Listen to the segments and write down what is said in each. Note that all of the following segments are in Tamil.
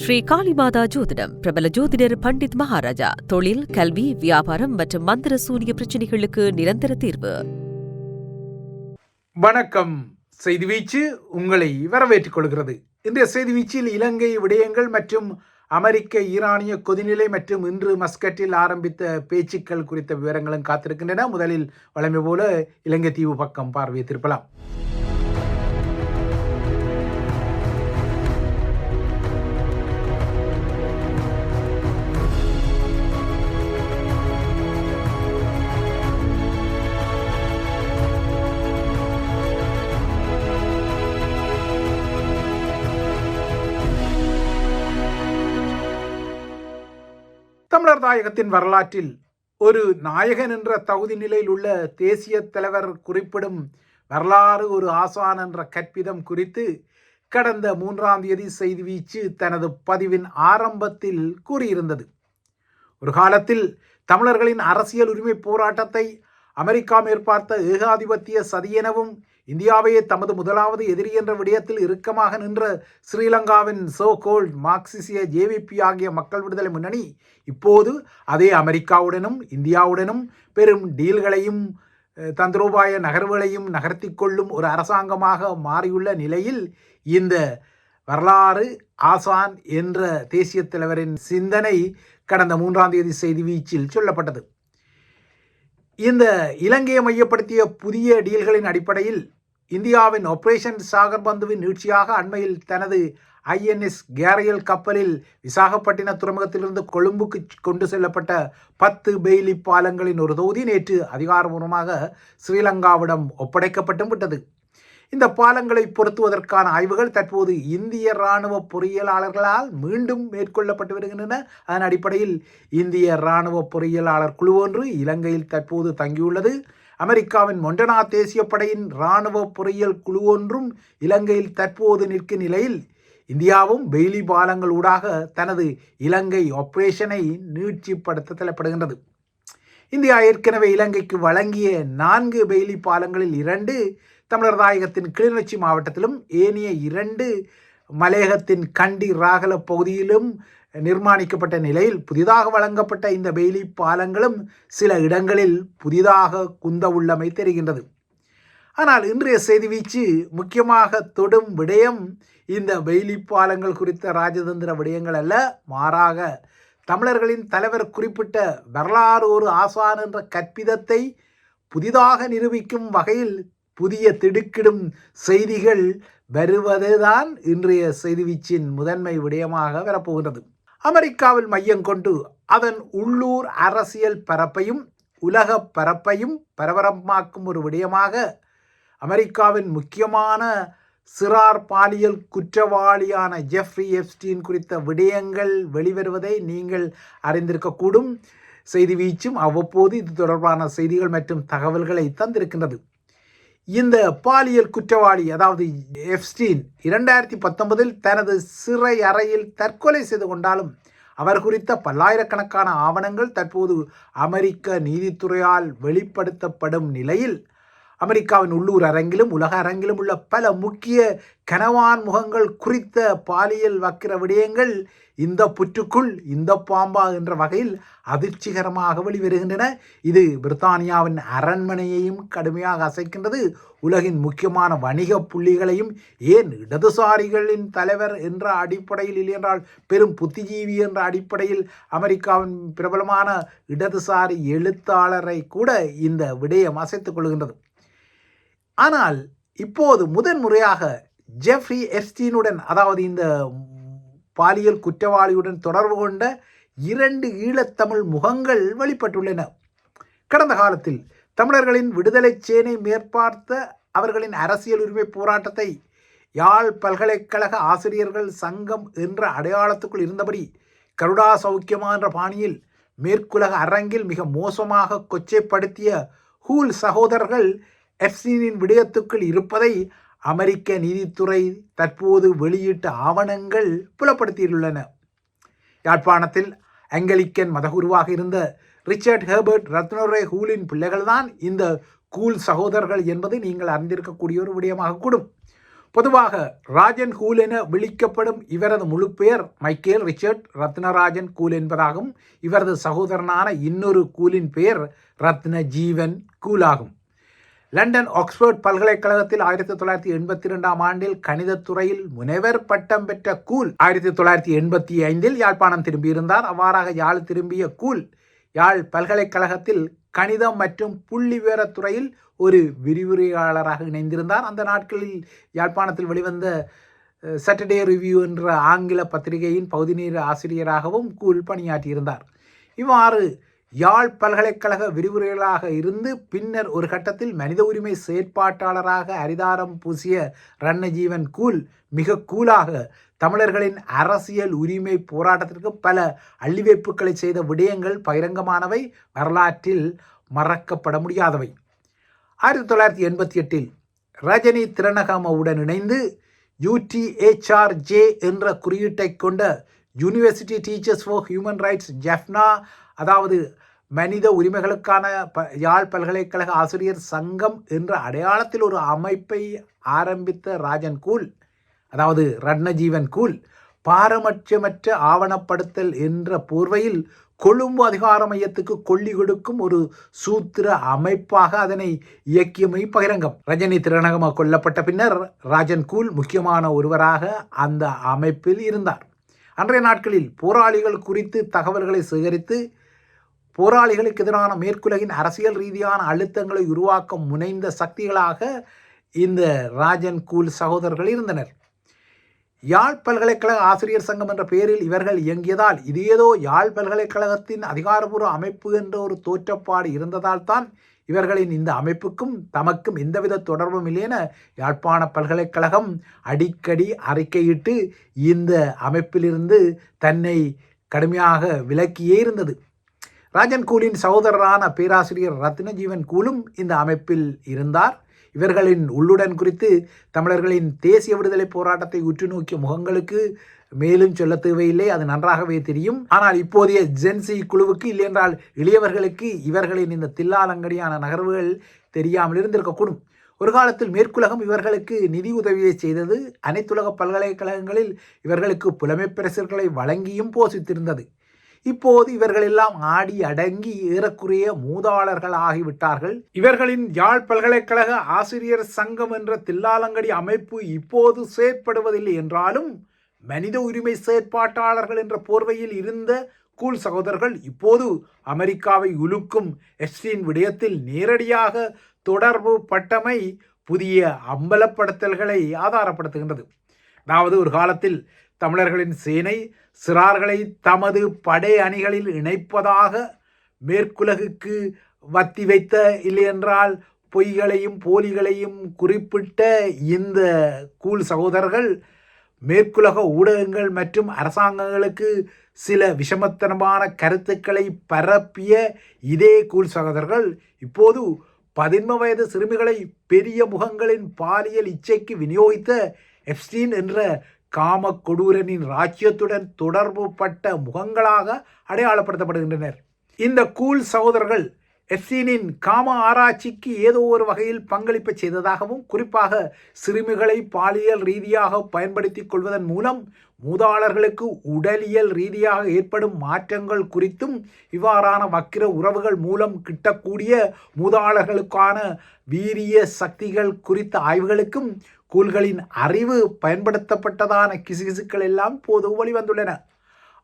ஸ்ரீ காளிமாதா ஜோதிடம் பிரபல ஜோதிடர் பண்டித் மகாராஜா. தொழில், கல்வி, வியாபாரம் மற்றும் மந்திர சூனிய பிரச்சனைகளுக்கு நிரந்தர தீர்வு. வணக்கம். செய்தி வீச்சு உங்களை வரவேற்றுக் கொள்கிறது. இன்றைய செய்தி வீச்சில் இலங்கை விடயங்கள் மற்றும் அமெரிக்க ஈரானிய கொதிநிலை மற்றும் இன்று மஸ்கட்டில் ஆரம்பித்த பேச்சுக்கள் குறித்த விவரங்களும் காத்திருக்கின்றன. முதலில் வழமை போல இலங்கை தீவு பக்கம் பார்வையை திருப்பலாம். தமிழர் தாயகத்தின் வரலாற்றில் ஒரு நாயகன் என்ற தகுதி நிலையில் உள்ள தேசிய தலைவர் குறிப்பிடும் வரலாறு ஒரு ஆசான் என்ற கற்பிதம் குறித்து கடந்த 3ஆம் தேதி செய்தி வீச்சு தனது பதிவின் ஆரம்பத்தில் கூறியிருந்தது. ஒரு காலத்தில் தமிழர்களின் அரசியல் உரிமை போராட்டத்தை அமெரிக்கா மேற்பார்த்த ஏகாதிபத்திய சதியெனவும் இந்தியாவையே தமது முதலாவது எதிரி என்ற விடயத்தில் இறுக்கமாக நின்ற ஸ்ரீலங்காவின் சோகோல்ட் மார்க்சிசிய ஜேவிபி ஆகிய மக்கள் விடுதலை முன்னணி இப்போது அதே அமெரிக்காவுடனும் இந்தியாவுடனும் பெரும் டீல்களையும் தந்திரோபாய நகர்வுகளையும் நகர்த்தி கொள்ளும் ஒரு அரசாங்கமாக மாறியுள்ள நிலையில் இந்த வரலாறு ஆசான் என்ற தேசிய தலைவரின் சிந்தனை கடந்த 3ஆம் தேதி செய்தி வீச்சில் சொல்லப்பட்டது. இந்த இலங்கையை மையப்படுத்திய புதிய டீல்களின் அடிப்படையில் இந்தியாவின் ஆபரேஷன் சாகர்பந்துவின் நீட்சியாக அண்மையில் தனது INS கேரியல் கப்பலில் விசாகப்பட்டின துறைமுகத்திலிருந்து கொழும்புக்கு கொண்டு செல்லப்பட்ட 10 பெய்லி பாலங்களின் ஒரு தொகுதி நேற்று அதிகாரபூர்வமாக ஸ்ரீலங்காவிடம் ஒப்படைக்கப்பட்டும் விட்டது. இந்த பாலங்களை பொருத்துவதற்கான ஆய்வுகள் தற்போது இந்திய இராணுவ பொறியியலாளர்களால் மீண்டும் மேற்கொள்ளப்பட்டு வருகின்றன. அதன் அடிப்படையில் இந்திய இராணுவ பொறியியலாளர் குழு ஒன்று இலங்கையில் தற்போது தங்கியுள்ளது. அமெரிக்காவின் மொண்டனா தேசிய படையின் இராணுவ பொறியியல் குழு ஒன்றும் இலங்கையில் தற்போது நிற்கும் நிலையில் இந்தியாவும் பெய்லி பாலங்கள் ஊடாக தனது இலங்கை ஆபரேஷனை நீட்சிப்படுத்த தலைப்படுகின்றது. இந்தியா ஏற்கனவே இலங்கைக்கு வழங்கிய 4 பெய்லி பாலங்களில் 2 தமிழர் தாயகத்தின் கிளிநொச்சி மாவட்டத்திலும் ஏனைய 2 மலையகத்தின் கண்டி ராகல பகுதியிலும் நிர்மாணிக்கப்பட்ட நிலையில் புதிதாக வழங்கப்பட்ட இந்த பெய்லி பாலங்களும் சில இடங்களில் புதிதாக குந்த உள்ளமை தெரிகின்றது. ஆனால் இன்றைய செய்தி வீச்சு முக்கியமாக தொடும் விடயம் இந்த பெய்லி பாலங்கள் குறித்த ராஜதந்திர விடயங்கள் அல்ல, மாறாக தமிழர்களின் தலைவர் குறிப்பிட்ட வரலாறு ஒரு ஆசான் என்ற கற்பிதத்தை புதிதாக நிரூபிக்கும் வகையில் புதிய திடுக்கிடும் செய்திகள் வருவதுதான் இன்றைய செய்தி வீச்சின் முதன்மை விடயமாக வரப்போகிறது. அமெரிக்காவில் மையம் கொண்டு அதன் உள்ளூர் அரசியல் பரப்பையும் உலக பரப்பையும் பரபரப்பாக்கும் ஒரு விடயமாக அமெரிக்காவின் முக்கியமான சிறார் பாலியல் குற்றவாளியான ஜெஃப்ரி எப்ஸ்டீன் குறித்த விடயங்கள் வெளிவருவதை நீங்கள் அறிந்திருக்கக்கூடும். செய்தி வீச்சும் அவ்வப்போது இது தொடர்பான செய்திகள் மற்றும் தகவல்களை தந்திருக்கின்றது. இந்த பாலியல் குற்றவாளி அதாவது எப்ஸ்டீன் 2019 தனது சிறை அறையில் தற்கொலை செய்து கொண்டாலும் அவர் குறித்த பல்லாயிரக்கணக்கான ஆவணங்கள் தற்போது அமெரிக்க நீதித்துறையால் வெளிப்படுத்தப்படும் நிலையில் அமெரிக்காவின் உள்ளூர் அரங்கிலும் உலக அரங்கிலும் உள்ள பல முக்கிய கனவான் முகங்கள் குறித்த பாலியல் வக்கிர விடயங்கள் இந்த புற்றுக்குள் இந்த பாம்பா என்ற வகையில் அதிர்ச்சிகரமாக வெளிவருகின்றன. இது பிரித்தானியாவின் அரண்மனையையும் கடுமையாக அசைக்கின்றது. உலகின் முக்கியமான வணிக புள்ளிகளையும் ஏன் இடதுசாரிகளின் தலைவர் என்ற அடிப்படையில் இல்லை என்றால் பெரும் புத்திஜீவி என்ற அடிப்படையில் அமெரிக்காவின் பிரபலமான இடதுசாரி எழுத்தாளரை கூட இந்த விடயம் அசைத்துக் கொள்கின்றது. ஆனால் இப்போது முதன்முறையாக ஜெஃப்ரி எப்ஸ்டீனுடன் அதாவது இந்த பாலியல் குற்றவாளியுடன் தொடர்பு கொண்ட 2 ஈழத்தமிழ் முகங்கள் வெளிப்பட்டுள்ளன. கடந்த காலத்தில் தமிழர்களின் விடுதலை சேனை மேற்பார்த்த அவர்களின் அரசியல் உரிமை போராட்டத்தை யாழ் பல்கலைக்கழக ஆசிரியர்கள் சங்கம் என்ற அடையாளத்துக்குள் இருந்தபடி கருடா சௌக்கியமா என்ற பாணியில் மேற்குலக அரங்கில் மிக மோசமாக கொச்சைப்படுத்திய ஹூல் சகோதரர்கள் எப்ஸ்டீனின் விடயத்துக்குள் இருப்பதை அமெரிக்க நீதித்துறை தற்போது வெளியிட்ட ஆவணங்கள் புலப்படுத்தியுள்ளன. யாழ்ப்பாணத்தில் ஆங்கிலிக்கன் மதகுருவாக இருந்த ரிச்சர்ட் ஹெர்பர்ட் ரத்னோரே ஹூலின் பிள்ளைகள்தான் இந்த கூல் சகோதரர்கள் என்பது நீங்கள் அறிந்திருக்கக்கூடிய ஒரு விடயமாக கூடும். பொதுவாக ராஜன் கூல் என விளிக்கப்படும் இவரது முழு பெயர் மைக்கேல் ரிச்சர்ட் ரத்னராஜன் கூல் என்பதாகும். இவரது சகோதரனான இன்னொரு கூலின் பெயர் ரத்னஜீவன் கூல் ஆகும். லண்டன் ஆக்ஸ்போர்ட் பல்கலைக்கழகத்தில் 1982 ஆண்டில் கணிதத்துறையில் முனைவர் பட்டம் பெற்ற கூல் 1985 யாழ்ப்பாணம் திரும்பியிருந்தார். அவ்வாறாக யாழ் திரும்பிய கூல் யாழ் பல்கலைக்கழகத்தில் கணிதம் மற்றும் புள்ளி விவரத்துறையில் ஒரு விரிவுரையாளராக இணைந்திருந்தார். அந்த நாட்களில் யாழ்ப்பாணத்தில் வெளிவந்த சாட்டர்டே ரிவ்யூ என்ற ஆங்கில பத்திரிகையின் பகுதி நேர ஆசிரியராகவும் கூல் பணியாற்றியிருந்தார். இவ்வாறு யாழ் பல்கலைக்கழக விரிவுரைகளாக இருந்து பின்னர் ஒரு கட்டத்தில் மனித உரிமை செயற்பாட்டாளராக அரிதாரம் பூசிய ரத்னஜீவன் கூல் மிக கூலாக தமிழர்களின் அரசியல் உரிமை போராட்டத்திற்கு பல அள்ளிவைப்புகளை செய்த விடயங்கள் பகிரங்கமானவை, வரலாற்றில் மறக்கப்பட முடியாதவை. 1988 ரஜினி திரணகமவுடன் இணைந்து UTHRJ என்ற குறியீட்டை கொண்ட university teachers for human rights Jaffna, அதாவது மனித உரிமைகளுக்கான யாழ் பல்கலைக்கழக ஆசிரியர் சங்கம் என்ற அடையாளத்தில் ஒரு அமைப்பை ஆரம்பித்த ராஜன் கூல், அதாவது ரத்னஜீவன் கூல், பாரபட்சமற்ற ஆவணப்படுத்தல் என்ற போர்வையில் கொழும்பு அதிகார மையத்துக்கு கொள்ளி கொடுக்கும் ஒரு சூத்திர அமைப்பாக அதனை இயக்கியமை பகிரங்கம். ரஜினி திரணகம கொல்லப்பட்ட பின்னர் ராஜன் கூல் முக்கியமான ஒருவராக அந்த அமைப்பில் இருந்தார். அன்றைய நாட்களில் போராளிகள் குறித்து தகவல்களை சேகரித்து போராளிகளுக்கு எதிரான மேற்குலகின் அரசியல் ரீதியான அழுத்தங்களை உருவாக்க முனைந்த சக்திகளாக இந்த ராஜன் கூல் சகோதரர்கள் இருந்தனர். யாழ் பல்கலைக்கழக ஆசிரியர் சங்கம் என்ற பெயரில் இவர்கள் இயங்கியதால் இது ஏதோ யாழ் பல்கலைக்கழகத்தின் அதிகாரபூர்வ அமைப்பு என்ற ஒரு தோற்றப்பாடு இருந்ததால் தான் இவர்களின் இந்த அமைப்புக்கும் தமக்கும் எந்தவித தொடர்பும் இல்லை என யாழ்ப்பாண பல்கலைக்கழகம் அடிக்கடி அறிக்கையிட்டு இந்த அமைப்பிலிருந்து தன்னை கடுமையாக விலக்கியே இருந்தது. ராஜன் கூலின் சகோதரரான பேராசிரியர் ரத்னஜீவன் கூலும் இந்த அமைப்பில் இருந்தார். இவர்களின் உள்ளுடன் குறித்து தமிழர்களின் தேசிய விடுதலை போராட்டத்தை உற்று நோக்கிய முகங்களுக்கு மேலும் சொல்ல தேவையில்லை, அது நன்றாகவே தெரியும். ஆனால் இப்போதைய ஜென்சி குழுவுக்கு இல்லையென்றால் இளையவர்களுக்கு இவர்களின் இந்த தில்லாலங்கடியான நகர்வுகள் தெரியாமல் இருந்திருக்கக்கூடும். ஒரு காலத்தில் மேற்குலகம் இவர்களுக்கு நிதி உதவியை செய்தது. அனைத்துலக பல்கலைக்கழகங்களில் இவர்களுக்கு புலமைப்பரிசுகளை வழங்கியும் போஷித்திருந்தது. இப்போது இவர்கள் எல்லாம் ஆடி அடங்கி ஏறக்குறைய மூதாளர்கள் ஆகிவிட்டார்கள். இவர்களின் யாழ் பல்கலைக்கழக ஆசிரியர் சங்கம் என்ற தில்லாலங்கடி அமைப்பு இப்போது செயற்படுவதில்லை என்றாலும் மனித உரிமை செயற்பாட்டாளர்கள் என்ற போர்வையில் இருந்த கூல் சகோதரர்கள் இப்போது அமெரிக்காவை உலுக்கும் எப்ஸ்டீன் விடயத்தில் நேரடியாக தொடர்பு பட்டமை புதிய அம்பலப்படுத்தல்களை ஆதாரப்படுத்துகின்றது. அதாவது ஒரு காலத்தில் தமிழர்களின் சேனை சிறார்களை தமது படை அணிகளில் இணைப்பதாக மேற்குலகுக்கு வத்தி வைத்த, இல்லையென்றால் பொய்களையும் போலிகளையும் குறிப்பிட்ட இந்த கூல் சகோதரர்கள் மேற்குலக ஊடகங்கள் மற்றும் அரசாங்கங்களுக்கு சில விஷமத்தனமான கருத்துக்களை பரப்பிய இதே கூல் சகோதரர்கள் இப்போது 15 வயது சிறுமிகளை பெரிய முகங்களின் பாலியல் இச்சைக்கு விநியோகித்த எப்ஸ்டீன் என்ற காம கொடூரனின் ராஜ்யத்துடன் தொடர்பு பட்ட முகங்களாக அடையாளப்படுத்தப்படுகின்றனர். இந்த கூல் சகோதரர்கள் எப்ஸ்டீனின் காம ஆராய்ச்சிக்கு ஏதோ ஒரு வகையில் பங்களிப்பு செய்ததாகவும், குறிப்பாக சிறுமிகளை பாலியல் ரீதியாக பயன்படுத்திக் கொள்வதன் மூலம் மூதாளர்களுக்கு உடலியல் ரீதியாக ஏற்படும் மாற்றங்கள் குறித்தும், இவ்வாறான வக்கிர உறவுகள் மூலம் கிட்டக்கூடிய மூதாளர்களுக்கான வீரிய சக்திகள் குறித்த ஆய்வுகளுக்கும் கூல்களின் அறிவு பயன்படுத்தப்பட்டதான கிசுகிசுக்கள் எல்லாம் இப்போது வெளிவந்துள்ளன.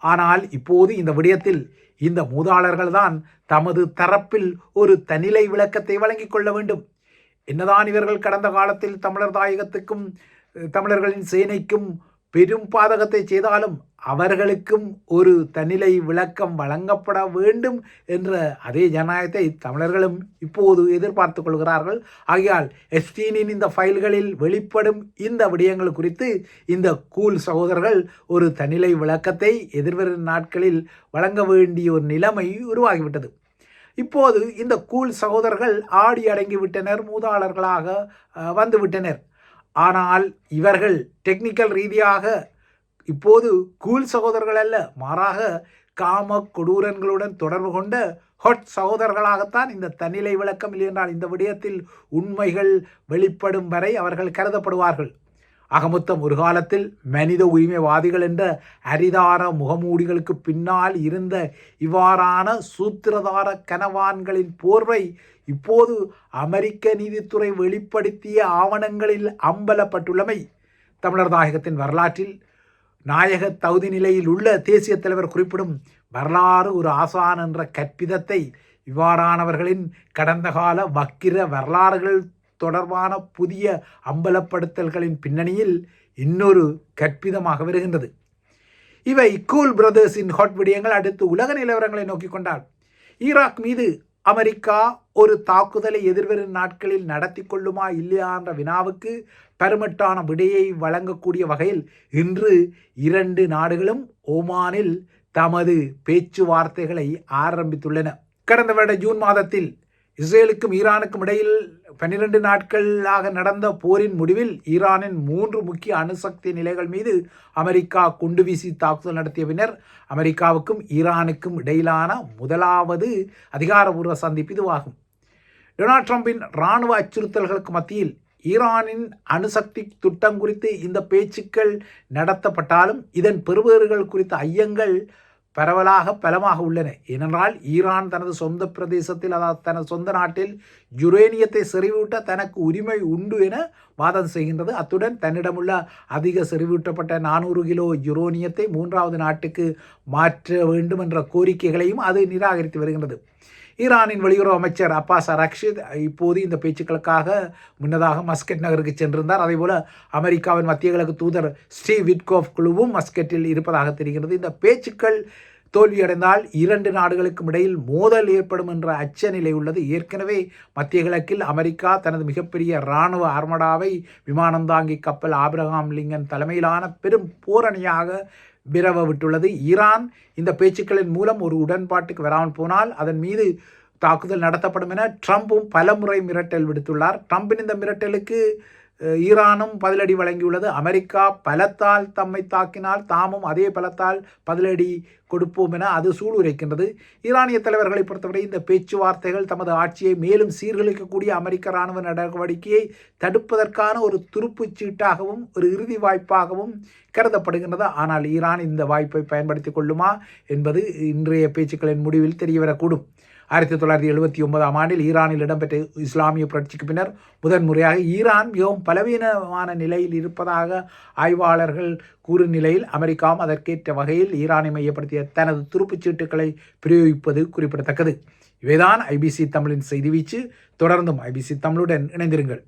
ஆனால் இப்போது இந்த விடயத்தில் இந்த மூதாளர்கள் தான் தமது தரப்பில் ஒரு தனிலை விளக்கத்தை வழங்கிக் கொள்ள வேண்டும். என்னதான் இவர்கள் கடந்த காலத்தில் தமிழர் தாயகத்துக்கும் தமிழர்களின் சேனைக்கும் பெரும் பாதகத்தை செய்தாலும் அவர்களுக்கும் ஒரு தனிலை விளக்கம் வழங்கப்பட வேண்டும் என்ற அதே ஜனநாயகத்தை தமிழர்களும் இப்போது எதிர்பார்த்து கொள்கிறார்கள். ஆகையால் எப்ஸ்டீனின் இந்த ஃபைல்களில் வெளிப்படும் இந்த விடயங்கள் குறித்து இந்த கூல் சகோதரர்கள் ஒரு தனிலை விளக்கத்தை எதிர்வரும் நாட்களில் வழங்க வேண்டிய ஒரு நிலைமை உருவாகிவிட்டது. இப்போது இந்த கூல் சகோதரர்கள் ஆடி அடங்கிவிட்டனர், மூதாளர்களாக வந்துவிட்டனர். ஆனால் இவர்கள் டெக்னிக்கல் ரீதியாக இப்போது கூல் சகோதரர்கள் அல்ல, மாறாக காம கொடூரன்களுடன் தொடர்பு கொண்ட ஹொட் சகோதரர்களாகத்தான் இந்த தன்னிலை விளக்கம் இல்லையென்றால் இந்த விடயத்தில் உண்மைகள் வெளிப்படும் வரை அவர்கள் கருதப்படுவார்கள். அகமொத்தம் ஒரு காலத்தில் மனித உரிமைவாதிகள் என்ற அரிதான முகமூடிகளுக்கு பின்னால் இருந்த இவ்வாறான சூத்திரதார கனவான்களின் போர்வை இப்போது அமெரிக்க நீதித்துறை வெளிப்படுத்திய ஆவணங்களில் அம்பலப்பட்டுள்ளமை தமிழர் தாயகத்தின் வரலாற்றில் நாயக தகுதி நிலையில் உள்ள தேசிய தலைவர் குறிப்பிடும் வரலாறு ஒரு ஆசான் என்ற கற்பிதத்தை இவ்வாறானவர்களின் கடந்த கால வக்கிர வரலாறுகள் தொடர்பான புதிய அம்பலப்படுத்தல்களின் பின்னணியில் இன்னொரு கற்பிதமாக வருகின்றது. இவை கூல் பிரதர்ஸின் ஹாட் விடயங்கள். அடுத்து உலக நிலவரங்களை நோக்கி கொண்டால், ஈராக் மீது அமெரிக்கா ஒரு தாக்குதலை எதிர்வரும் நாட்களில் நடத்தி கொள்ளுமா இல்லையா என்ற வினாவுக்கு பெருமட்டான விடையை வழங்கக்கூடிய வகையில் இன்று 2 நாடுகளும் ஓமானில் தமது பேச்சுவார்த்தைகளை ஆரம்பித்துள்ளன. கடந்த வருட ஜூன் மாதத்தில் இஸ்ரேலுக்கும் ஈரானுக்கும் இடையில் 12 நாட்களாக நடந்த போரின் முடிவில் ஈரானின் 3 முக்கிய அணுசக்தி நிலைகள் மீது அமெரிக்கா குண்டுவீசி தாக்குதல் நடத்திய பின்னர் அமெரிக்காவுக்கும் ஈரானுக்கும் இடையிலான முதலாவது அதிகாரபூர்வ சந்திப்பு இதுவாகும். டொனால்ட் ட்ரம்பின் இராணுவ அச்சுறுத்தல்களுக்கு மத்தியில் ஈரானின் அணுசக்தி திட்டம் குறித்து இந்த பேச்சுக்கள் நடத்தப்பட்டாலும் இதன் பெறுபேறுகள் குறித்த ஐயங்கள் பலமாக உள்ளன. ஏனென்றால் ஈரான் தனது சொந்த பிரதேசத்தில், அதாவது தனது சொந்த நாட்டில் யுரேனியத்தை செறிவூட்ட தனக்கு உரிமை உண்டு என வாதம் செய்கின்றது. அத்துடன் தன்னிடமுள்ள அதிக செறிவூட்டப்பட்ட 400 கிலோ யுரேனியத்தை 3வது நாட்டுக்கு மாற்ற வேண்டும் என்ற கோரிக்கைகளையும் அது நிராகரித்து வருகின்றது. ஈரானின் வெளியுறவு அமைச்சர் அப்பாஸ் அரக்ஷி இப்போது இந்த பேச்சுக்களுக்காக முன்னதாக மஸ்கட் நகருக்கு சென்றிருந்தார். அதேபோல அமெரிக்காவின் மத்திய கிழக்கு தூதர் ஸ்டீவ் விட்கோஃப் குழுவும் மஸ்கட்டில் இருப்பதாக தெரிகிறது. இந்த பேச்சுக்கள் தோல்வியடைந்தால் 2 நாடுகளுக்கும் இடையில் மோதல் ஏற்படும் என்ற அச்ச நிலை உள்ளது. ஏற்கனவே மத்திய கிழக்கில் அமெரிக்கா தனது மிகப்பெரிய இராணுவ ஆர்மடாவை விமானந்தாங்கி கப்பல் ஆப்ரஹாம் லிங்கன் தலைமையிலான பெரும் போரணியாக விரவ விட்டுள்ளது. ஈரான் இந்த பேச்சுக்களின் மூலம் ஒரு உடன்பாட்டுக்கு வராமல் போனால் அதன் மீது தாக்குதல் நடத்தப்படும் என ட்ரம்பும் பலமுறை மிரட்டல் விடுத்துள்ளார். ட்ரம்பின் இந்த மிரட்டலுக்கு ஈரானும் பதிலடி வழங்கியுள்ளது. அமெரிக்கா பலத்தால் தம்மை தாக்கினால் தாமும் அதே பலத்தால் பதிலடி கொடுப்போம் என அது சூளுரைக்கின்றது. ஈரானிய தலைவர்களை பொறுத்தவரை இந்த பேச்சுவார்த்தைகள் தமது ஆட்சியை மேலும் சீர்குலைக்கக்கூடிய அமெரிக்க இராணுவ நடவடிக்கையை தடுப்பதற்கான ஒரு துருப்புச் சீட்டாகவும் ஒரு இறுதி வாய்ப்பாகவும் கருதப்படுகின்றது. ஆனால் ஈரான் இந்த வாய்ப்பை பயன்படுத்திக் கொள்ளுமா என்பது இன்றைய பேச்சுக்களின் முடிவில் தெரியவரக்கூடும். 1979ஆம் ஆண்டில் ஈரானில் இடம்பெற்ற இஸ்லாமிய புரட்சிக்கு பின்னர் முதன்முறையாக ஈரான் மிகவும் பலவீனமான நிலையில் இருப்பதாக ஆய்வாளர்கள் கூறும் நிலையில் அமெரிக்காவும் அதற்கேற்ற வகையில் ஈரானை மையப்படுத்திய தனது துருப்புச் சீட்டுகளை பிரயோகிப்பது குறிப்பிடத்தக்கது. இவைதான் ஐபிசி தமிழின் செய்தி வீச்சு. தொடர்ந்தும் ஐபிசி தமிழுடன் இணைந்திருங்கள்.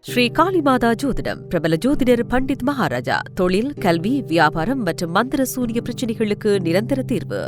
ஸ்ரீ காளிமாதா ஜோதிடம். பிரபல ஜோதிடர் பண்டித் மகாராஜா. தொழில், கல்வி, வியாபாரம் மற்றும் மந்திர சூனிய பிரச்சினைகளுக்கு நிரந்தர தீர்வு.